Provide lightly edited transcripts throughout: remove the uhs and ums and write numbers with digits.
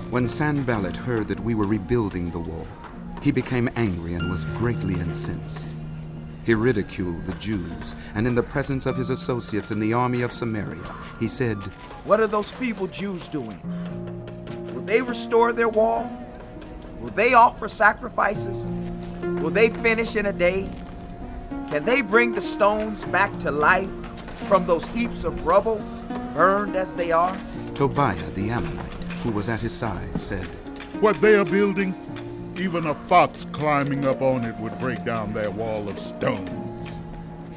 When Sanballat heard that we were rebuilding the wall, he became angry and was greatly incensed. He ridiculed the Jews, and in the presence of his associates in the army of Samaria, he said, "What are those feeble Jews doing? Will they restore their wall? Will they offer sacrifices? Will they finish in a day? Can they bring the stones back to life from those heaps of rubble, burned as they are?" Tobiah the Ammonite, who was at his side, said, "What they are building, even a fox climbing up on it would break down their wall of stones."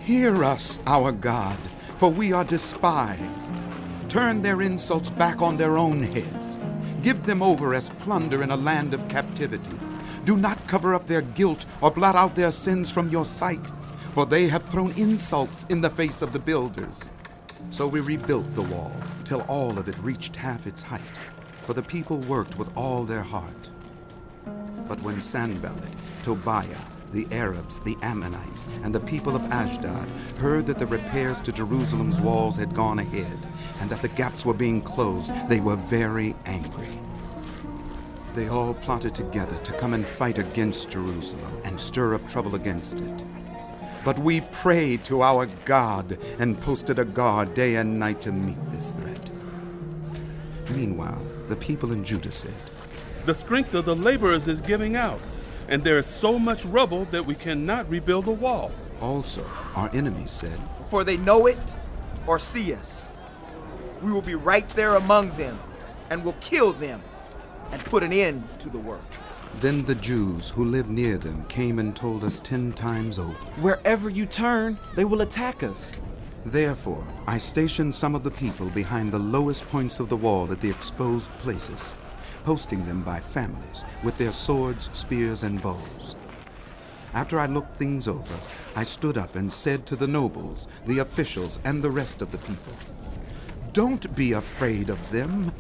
"Hear us, our God, for we are despised. Turn their insults back on their own heads. Give them over as plunder in a land of captivity. Do not cover up their guilt or blot out their sins from your sight, for they have thrown insults in the face of the builders." So we rebuilt the wall till all of it reached half its height, for the people worked with all their heart. But when Sanballat, Tobiah, the Arabs, the Ammonites, and the people of Ashdod heard that the repairs to Jerusalem's walls had gone ahead and that the gaps were being closed, they were very angry. They all plotted together to come and fight against Jerusalem and stir up trouble against it. But we prayed to our God and posted a guard day and night to meet this threat. Meanwhile, the people in Judah said, "The strength of the laborers is giving out, and there is so much rubble that we cannot rebuild the wall." Also, our enemies said, "Before they know it or see us, we will be right there among them and will kill them and put an end to the work." Then the Jews who lived near them came and told us 10 times over, "Wherever you turn, they will attack us." Therefore, I stationed some of the people behind the lowest points of the wall at the exposed places, posting them by families with their swords, spears, and bows. After I looked things over, I stood up and said to the nobles, the officials, and the rest of the people, "Don't be afraid of them.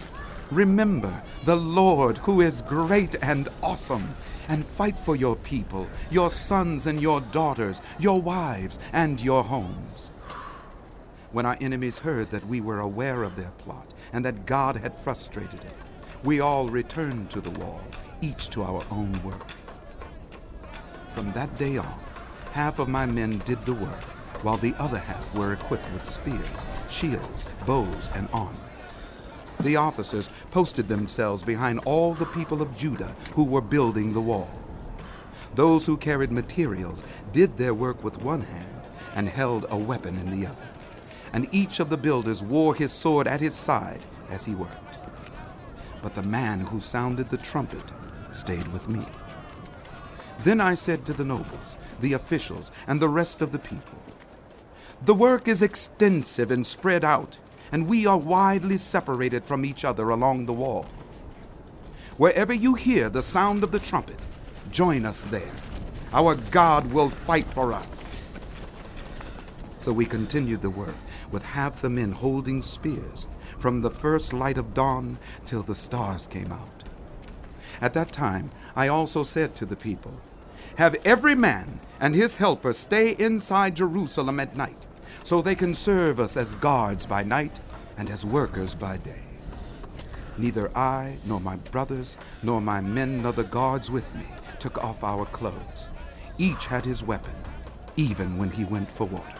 Remember the Lord, who is great and awesome, and fight for your people, your sons and your daughters, your wives and your homes." When our enemies heard that we were aware of their plot and that God had frustrated it, we all returned to the wall, each to our own work. From that day on, half of my men did the work, while the other half were equipped with spears, shields, bows, and armor. The officers posted themselves behind all the people of Judah who were building the wall. Those who carried materials did their work with one hand and held a weapon in the other, and each of the builders wore his sword at his side as he worked. But the man who sounded the trumpet stayed with me. Then I said to the nobles, the officials, and the rest of the people, "The work is extensive and spread out, and we are widely separated from each other along the wall. Wherever you hear the sound of the trumpet, join us there. Our God will fight for us." So we continued the work, with half the men holding spears, from the first light of dawn till the stars came out. At that time, I also said to the people, "Have every man and his helper stay inside Jerusalem at night, so they can serve us as guards by night and as workers by day." Neither I, nor my brothers, nor my men, nor the guards with me took off our clothes. Each had his weapon, even when he went for water.